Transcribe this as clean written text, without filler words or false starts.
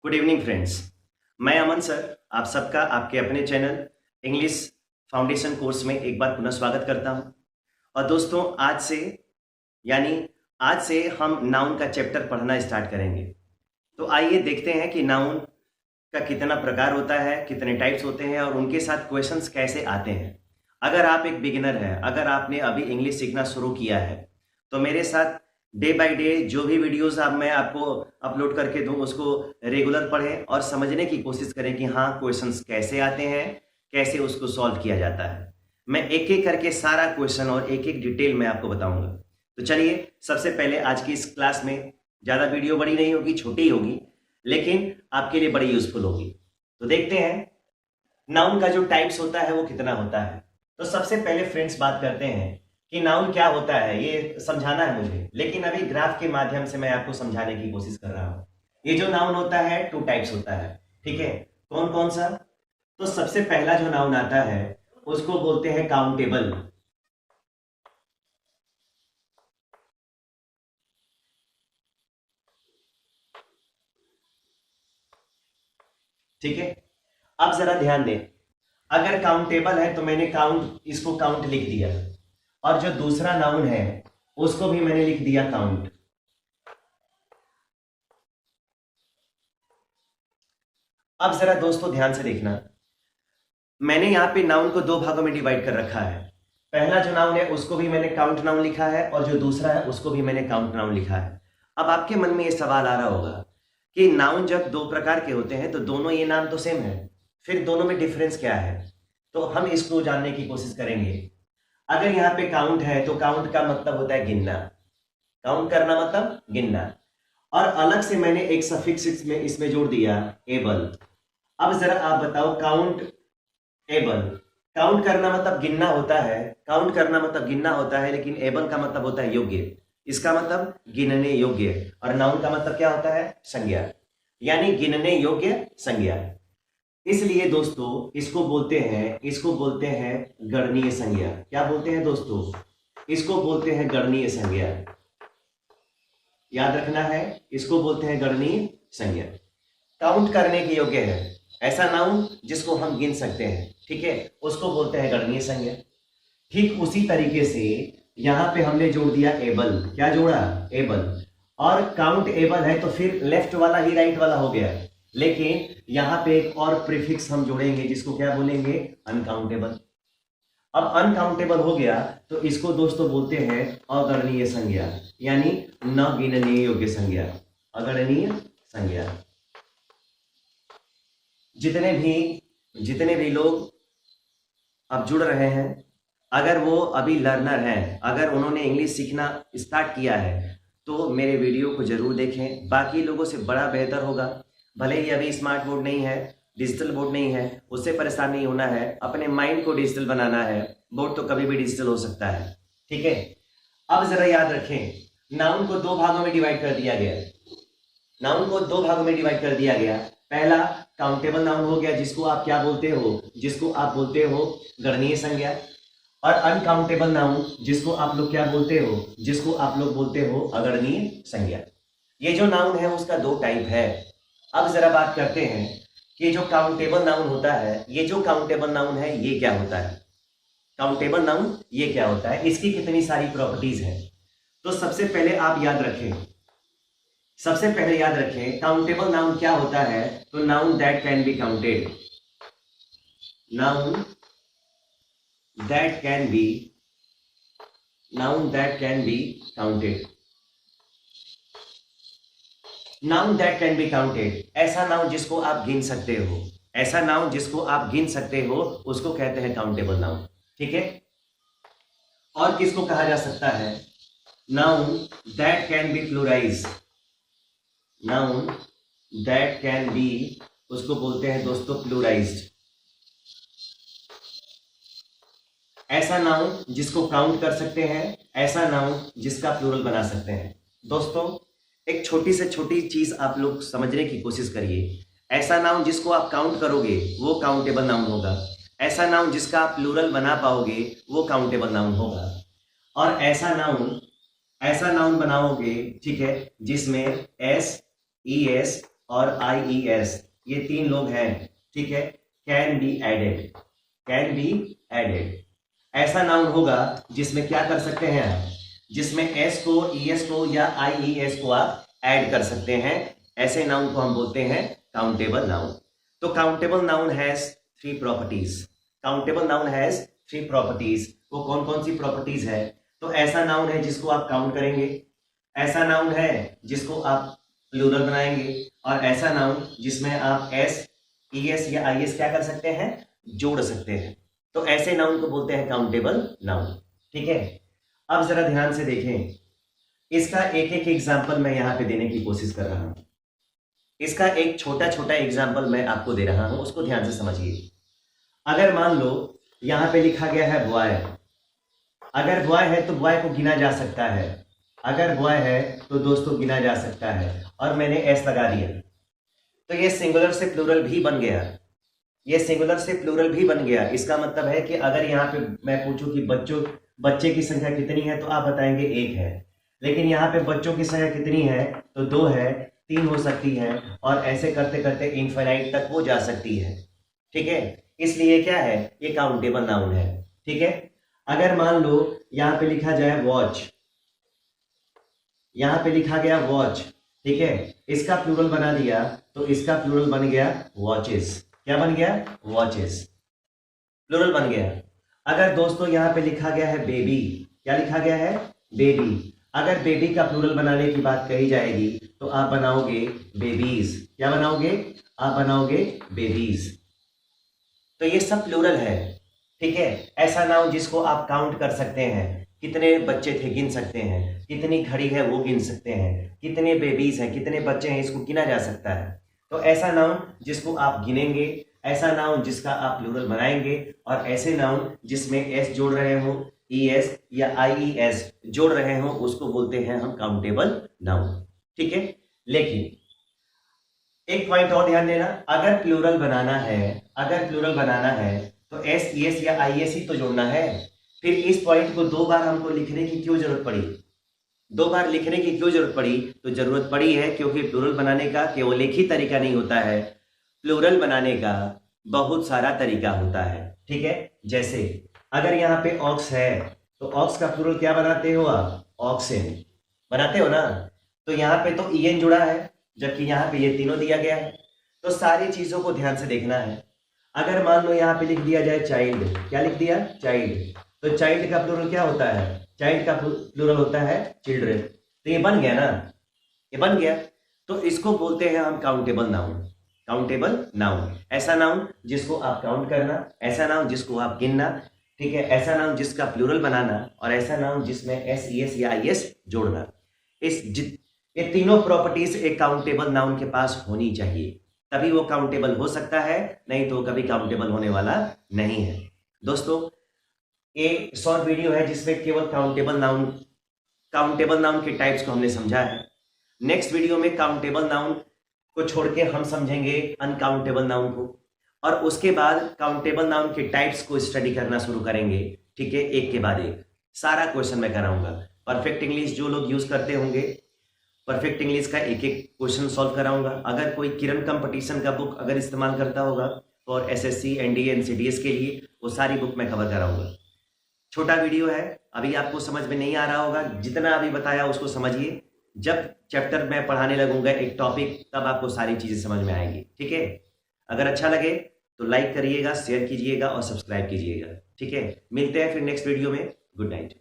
Good evening friends. मैं अमन sir आप सबका आपके अपने चैनल इंग्लिश फाउंडेशन कोर्स में एक बार पुनः स्वागत करता हूं। और दोस्तों आज से हम नाउन का चैप्टर पढ़ना स्टार्ट करेंगे। तो आइए देखते हैं कि नाउन का कितना प्रकार होता है, कितने टाइप्स होते हैं और उनके साथ क्वेश्चंस कैसे आते हैं। अगर आप एक बिगिनर हैं, अगर आपने अभी इंग्लिश सीखना शुरू किया है तो मेरे साथ डे बाय डे जो भी वीडियोस मैं आपको अपलोड करके दूं उसको रेगुलर पढ़ें और समझने की कोशिश करें कि हाँ क्वेश्चंस कैसे आते हैं, कैसे उसको सॉल्व किया जाता है। मैं एक एक करके सारा क्वेश्चन और एक एक डिटेल में आपको बताऊंगा। तो चलिए सबसे पहले आज की इस क्लास में ज़्यादा वीडियो बड़ी नहीं होगी, छोटी होगी, लेकिन आपके लिए बड़ी यूजफुल होगी। तो देखते हैं नाउन का जो टाइप्स होता है वो कितना होता है। तो सबसे पहले फ्रेंड्स बात करते हैं कि नाउन क्या होता है, ये समझाना है मुझे, लेकिन अभी ग्राफ के माध्यम से मैं आपको समझाने की कोशिश कर रहा हूं। ये जो नाउन होता है टू टाइप्स होता है, ठीक है। कौन कौन सा? तो सबसे पहला जो नाउन आता है उसको बोलते हैं काउंटेबल। ठीक है, अब जरा ध्यान दें, अगर काउंटेबल है तो मैंने इसको काउंट लिख दिया, और जो दूसरा नाउन है उसको भी मैंने लिख दिया काउंट। अब जरा दोस्तों ध्यान से देखना, मैंने यहां पे नाउन को दो भागों में डिवाइड कर रखा है। पहला जो नाउन है उसको भी मैंने काउंट नाउन लिखा है और जो दूसरा है उसको भी मैंने काउंट नाउन लिखा है। अब आपके मन में ये सवाल आ रहा होगा कि नाउन जब दो प्रकार के होते हैं तो दोनों ये नाम तो सेम है, फिर दोनों में डिफरेंस क्या है? तो हम इसको जानने की कोशिश करेंगे। अगर यहाँ पे काउंट है तो काउंट का मतलब होता है गिनना, काउंट करना मतलब गिनना, और अलग से मैंने एक सफिक्स इसमें जोड़ दिया एबल। अब जरा आप बताओ, काउंट एबल, काउंट करना मतलब गिनना होता है, काउंट करना मतलब गिनना होता है, लेकिन एबल का मतलब होता है योग्य, इसका मतलब गिनने योग्य, और नाउन का मतलब क्या होता है? संज्ञा, यानी गिनने योग्य संज्ञा। इसलिए दोस्तों इसको बोलते हैं गणनीय संज्ञा। क्या बोलते हैं दोस्तों? इसको बोलते हैं गणनीय संज्ञा। याद रखना है, इसको बोलते हैं गणनीय संज्ञा। काउंट करने के योग्य है ऐसा नाउन जिसको हम गिन सकते हैं, ठीक है, उसको बोलते हैं गणनीय संज्ञा। ठीक उसी तरीके से यहां पे हमने जोड़ दिया एबल। क्या जोड़ा? एबल। और काउंट एबल है तो फिर लेफ्ट वाला ही राइट वाला हो गया, लेकिन यहां पे एक और प्रीफिक्स हम जोड़ेंगे जिसको क्या बोलेंगे? अनकाउंटेबल। अब अनकाउंटेबल हो गया तो इसको दोस्तों बोलते हैं अगणनीय संज्ञा, यानी न गिनने योग्य संज्ञा, अगणनीय संज्ञा। जितने भी लोग अब जुड़ रहे हैं, अगर वो अभी लर्नर हैं, अगर उन्होंने इंग्लिश सीखना स्टार्ट किया है तो मेरे वीडियो को जरूर देखें, बाकी लोगों से बड़ा बेहतर होगा। भले ही अभी स्मार्ट बोर्ड नहीं है, डिजिटल बोर्ड नहीं है, उससे परेशान नहीं होना है, अपने माइंड को डिजिटल बनाना है। बोर्ड तो कभी भी डिजिटल हो सकता है, ठीक है। अब जरा याद रखें, नाउन को दो भागों में डिवाइड कर दिया गया, नाउन को दो भागों में डिवाइड कर दिया गया। पहला काउंटेबल नाउन हो गया जिसको आप क्या बोलते हो? जिसको आप बोलते हो गणनीय संज्ञा। और अनकाउंटेबल नाउन जिसको आप लोग क्या बोलते हो? जिसको आप लोग बोलते हो अगणनीय संज्ञा। ये जो नाउन है उसका दो टाइप है। अब जरा बात करते हैं कि जो काउंटेबल नाउन होता है, ये जो काउंटेबल नाउन है ये क्या होता है? काउंटेबल नाउन ये क्या होता है, इसकी कितनी सारी प्रॉपर्टीज है? तो सबसे पहले याद रखें काउंटेबल नाउन क्या होता है? तो noun that can be counted, noun that can be counted, noun that can be counted, ऐसा नाउन जिसको आप गिन सकते हो, ऐसा नाउन जिसको आप गिन सकते हो उसको कहते हैं काउंटेबल नाउन, ठीक है। और किसको कहा जा सकता है? Noun that can be pluralise, noun that can be, उसको बोलते हैं दोस्तों प्लूराइज्ड, ऐसा नाउन जिसको काउंट कर सकते हैं, ऐसा नाउन जिसका प्लूरल बना सकते हैं। दोस्तों एक छोटी से छोटी चीज आप लोग समझने की कोशिश करिए, ऐसा नाउन जिसको आप काउंट करोगे वो काउंटेबल नाउन होगा, ऐसा नाउन जिसका आप प्लूरल बना पाओगे वो काउंटेबल नाउन होगा, और ऐसा नाउन बनाओगे, ठीक है, जिसमें एस ई एस और IES, ये 3 लोग हैं, ठीक है, can be added, can be added. ऐसा नाउन होगा जिसमें क्या कर सकते हैं आप, जिसमें एस को, ES को या IES को आप ऐड कर सकते हैं। ऐसे नाउन को हम बोलते हैं काउंटेबल नाउन। तो countable noun has 3 properties. Countable noun has 3 properties. वो कौन कौन सी प्रॉपर्टीज है? तो ऐसा नाउन है जिसको आप काउंट करेंगे, ऐसा नाउन है जिसको आप प्लूरल बनाएंगे, और ऐसा नाउन जिसमें आप S, ES या IS क्या कर सकते हैं, जोड़ सकते हैं। तो ऐसे नाउन को बोलते हैं काउंटेबल नाउन, ठीक है। अब जरा ध्यान से देखें, इसका एक एक एग्जाम्पल मैं यहां पे देने की कोशिश कर रहा हूं। इसका एक छोटा छोटा एग्जाम्पल मैं आपको दे रहा हूं, उसको ध्यान से समझिए। अगर मान लो यहां पे लिखा गया है बॉय, अगर बॉय है तो बॉय को गिना जा सकता है, अगर बॉय है तो दोस्तों गिना जा सकता है, और मैंने एस लगा दिया, तो ये सिंगुलर से प्लूरल भी बन गया, ये सिंगुलर से प्लूरल भी बन गया। इसका मतलब है कि अगर यहाँ पे मैं पूछूं कि बच्चे की संख्या कितनी है, तो आप बताएंगे 1 है, लेकिन यहाँ पे बच्चों की संख्या कितनी है, तो 2 है, 3 हो सकती है, और ऐसे करते करते इनफाइनाइट तक वो जा सकती है, ठीक है। इसलिए क्या है, ये काउंटेबल नाउन है, ठीक है। अगर मान लो यहाँ पे लिखा जाए वॉच, यहाँ पे लिखा गया वॉच, ठीक है, इसका प्लूरल बना दिया, तो इसका प्लूरल बन गया वॉचेस। क्या बन गया, वॉचेस, प्लूरल बन गया। अगर दोस्तों यहाँ पे लिखा गया है बेबी, क्या लिखा गया है, बेबी, अगर बेबी का प्लूरल बनाने की बात कही जाएगी तो आप बनाओगे बेबीज। क्या बनाओगे, आप बनाओगे बेबीज। तो ये सब प्लूरल है, ठीक है। ऐसा नाउन जिसको आप काउंट कर सकते हैं, कितने बच्चे थे गिन सकते हैं, कितनी घड़ी है वो गिन सकते हैं, कितने बेबीज हैं, कितने बच्चे हैं, इसको गिना जा सकता है। तो ऐसा नाउन जिसको आप गिनेंगे, ऐसा नाउन जिसका आप प्लूरल बनाएंगे, और ऐसे नाउन जिसमें एस जोड़ रहे हो, ES या IES जोड़ रहे हो, उसको बोलते हैं हम काउंटेबल नाउन, ठीक है। लेकिन एक पॉइंट और ध्यान देना, अगर प्लूरल बनाना है, अगर प्लूरल बनाना है तो S, ES या IS ही तो जोड़ना है। फिर इस पॉइंट को 2 बार हमको लिखने की क्यों जरूरत पड़ी, 2 बार लिखने की क्यों जरूरत पड़ी? तो जरूरत पड़ी है क्योंकि प्लूरल बनाने का केवल एक ही तरीका नहीं होता है, प्लूरल बनाने का बहुत सारा तरीका होता है, ठीक है। जैसे अगर यहाँ पे ऑक्स है तो ऑक्स का प्लूरल क्या बनाते हो आप, ऑक्सेन बनाते हो ना। तो यहाँ पे तो EN जुड़ा है, जबकि यहाँ पे ये तीनों दिया गया है। तो सारी चीजों को ध्यान से देखना है। अगर मान लो यहाँ पे लिख दिया जाए चाइल्ड, क्या लिख दिया, चाइल्ड, तो चाइल्ड का प्लूरल क्या होता है, चाइल्ड का प्लूरल होता है चिल्ड्रन। तो ये बन गया ना, ये बन गया। तो इसको बोलते हैं हम काउंटेबल नाउन, काउंटेबल नाउन। ऐसा नाउन जिसको आप काउंट करना, ऐसा नाउन जिसको आप गिनना, ठीक है, ऐसा नाउन जिसका प्लूरल बनाना, और ऐसा नाउन जिसमें S, ES या IS जोड़ना। ये तीनों प्रॉपर्टीज एक काउंटेबल नाउन के पास होनी चाहिए, तभी वो काउंटेबल हो सकता है, नहीं तो कभी काउंटेबल होने वाला नहीं है। दोस्तों ये शॉर्ट वीडियो है जिसमें केवल काउंटेबल नाउन के टाइप्स को हमने समझा है। नेक्स्ट वीडियो में काउंटेबल नाउन को छोड़ के हम समझेंगे अनकाउंटेबल नाउन को, और उसके बाद काउंटेबल नाउन के टाइप्स को स्टडी करना शुरू करेंगे, ठीक है, एक के बाद एक सारा क्वेश्चन मैं कराऊंगा। परफेक्ट इंग्लिश जो लोग यूज करते होंगे, परफेक्ट इंग्लिश का एक एक क्वेश्चन सॉल्व कराऊंगा। अगर कोई किरण कंपटीशन का बुक अगर इस्तेमाल करता होगा और SSC, NDA, NCDS के लिए, वो सारी बुक मैं कवर कराऊंगा। छोटा वीडियो है, अभी आपको समझ में नहीं आ रहा होगा, जितना अभी बताया उसको समझिए। जब चैप्टर में पढ़ाने लगूंगा एक टॉपिक, तब आपको सारी चीजें समझ में आएंगी, ठीक है। अगर अच्छा लगे तो लाइक करिएगा, शेयर कीजिएगा और सब्सक्राइब कीजिएगा, ठीक है। मिलते हैं फिर नेक्स्ट वीडियो में। Good night.